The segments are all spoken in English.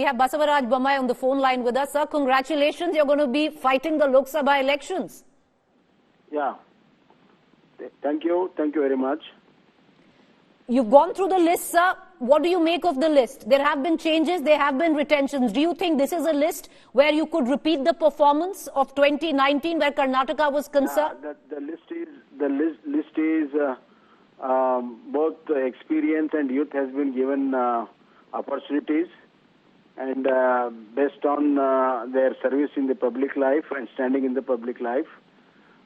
We have Basavaraj Bommai on the phone line with us. Sir, congratulations. You're going to be fighting the Lok Sabha elections. Yeah. Thank you. Thank you very much. You've gone through the list, sir. What do you make of the list? There have been changes. There have been retentions. Do you think this is a list where you could repeat the performance of 2019 where Karnataka was concerned? The list is both experience and youth has been given opportunities. And based on their service in the public life and standing in the public life.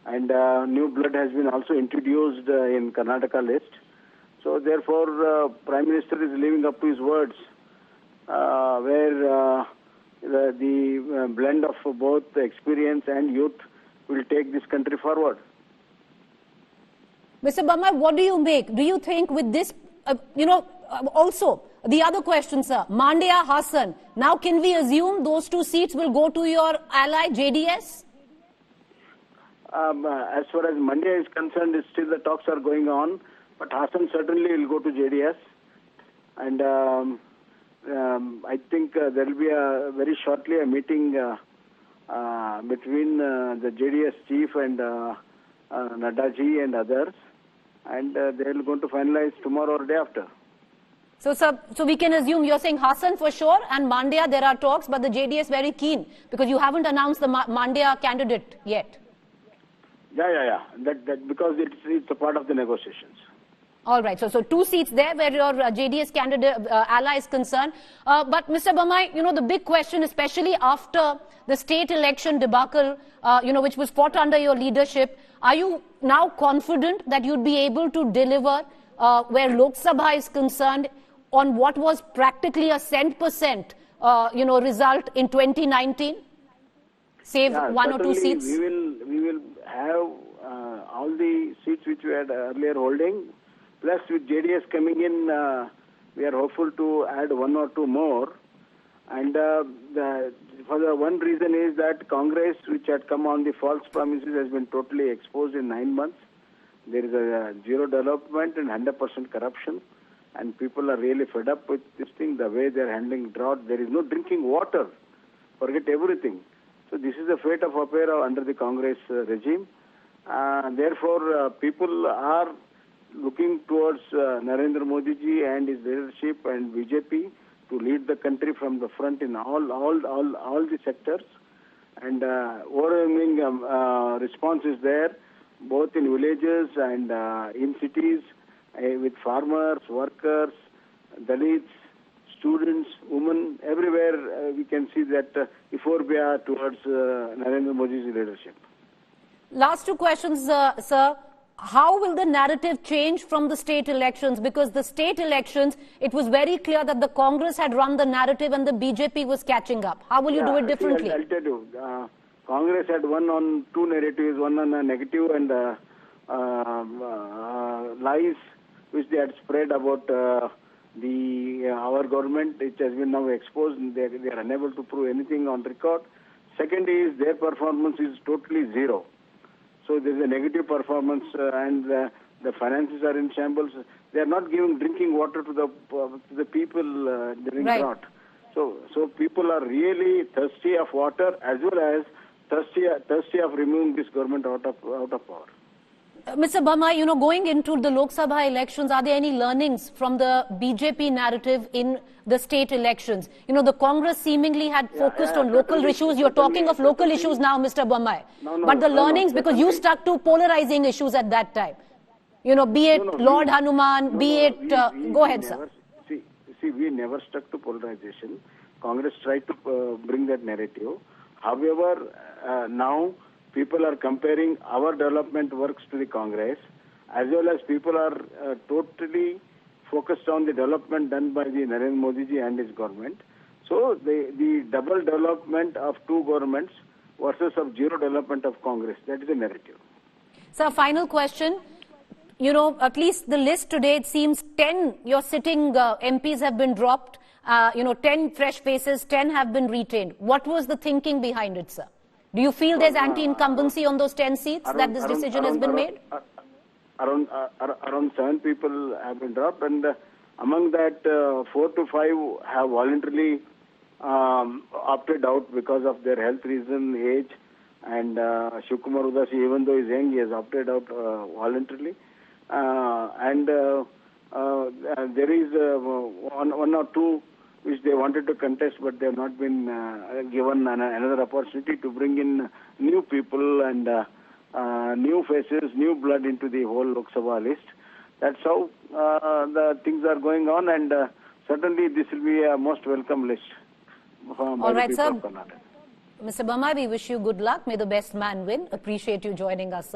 And new blood has been also introduced in Karnataka list. So therefore, Prime Minister is living up to his words, where the blend of both experience and youth will take this country forward. Mr. Bommai, what do you make? Do you think with this, also, the other question, sir, Mandya, Hassan, now can we assume those two seats will go to your ally, JDS? As far as Mandya is concerned, still the talks are going on, but Hassan certainly will go to JDS. And I think there will be very shortly a meeting between the JDS chief and Naddaji and others. And they are going to finalize tomorrow or day after. So, sir, so we can assume you're saying Hassan for sure and Mandya, there are talks, but the JDS very keen because you haven't announced the Mandya candidate yet. Yeah. That because it's a part of the negotiations. All right. So two seats there where your JDS candidate ally is concerned. But Mr. Bommai, the big question, especially after the state election debacle, which was fought under your leadership, are you now confident that you'd be able to deliver where Lok Sabha is concerned on what was practically a cent%, result in 2019? Save one or two seats? We will have all the seats which we had earlier holding. Plus with JDS coming in, we are hopeful to add one or two more. And for the one reason is that Congress, which had come on the false promises, has been totally exposed in 9 months. There is a zero development and 100% corruption. And people are really fed up with this thing, the way they are handling drought. There is no drinking water. Forget everything. So this is the fate of opera under the Congress regime. Therefore, people are looking towards Narendra Modi ji and his leadership and BJP to lead the country from the front in all the sectors. And overwhelming response is there, both in villages and in cities, with farmers, workers, Dalits, students, women, everywhere we can see that euphoria towards Narendra Modi's leadership. Last two questions, sir. How will the narrative change from the state elections? Because the state elections, it was very clear that the Congress had run the narrative and the BJP was catching up. How will you do it differently? I'll tell you. Congress had won on two narratives, one on a negative and lies which they had spread about our government, which has been now exposed. They are unable to prove anything on record. Second is their performance is totally zero. So there is a negative performance and the finances are in shambles. They are not giving drinking water to the people during drought. So people are really thirsty of water as well as thirsty of removing this government out of power. Mr. Bommai, going into the Lok Sabha elections, are there any learnings from the BJP narrative in the state elections? The Congress seemingly had focused on local issues. You're talking of local issues now, Mr. Bommai. But the learnings, because you stuck to polarizing issues at that time. Be it Lord Hanuman, be it... go ahead, sir. See, we never stuck to polarization. Congress tried to bring that narrative. However, now people are comparing our development works to the Congress, as well as people are totally focused on the development done by the Narendra Modi ji and his government. So the double development of two governments versus of zero development of Congress, that is the narrative. Sir, final question. At least the list today, it seems 10 your sitting MPs have been dropped. 10 fresh faces, 10 have been retained. What was the thinking behind it, sir? Do you feel there's anti-incumbency on those 10 seats that this decision has been made? Around 7 people have been dropped, and among that 4 to 5 have voluntarily opted out because of their health reason, age, and Shivkumar Udasi, even though he's young, he has opted out voluntarily. There is one or two which they wanted to contest, but they have not been given another opportunity to bring in new people and new faces, new blood into the whole Lok Sabha list. That's how the things are going on, and certainly this will be a most welcome list by the people of Karnataka. Mr. Bommai, we wish you good luck. May the best man win. Appreciate you joining us.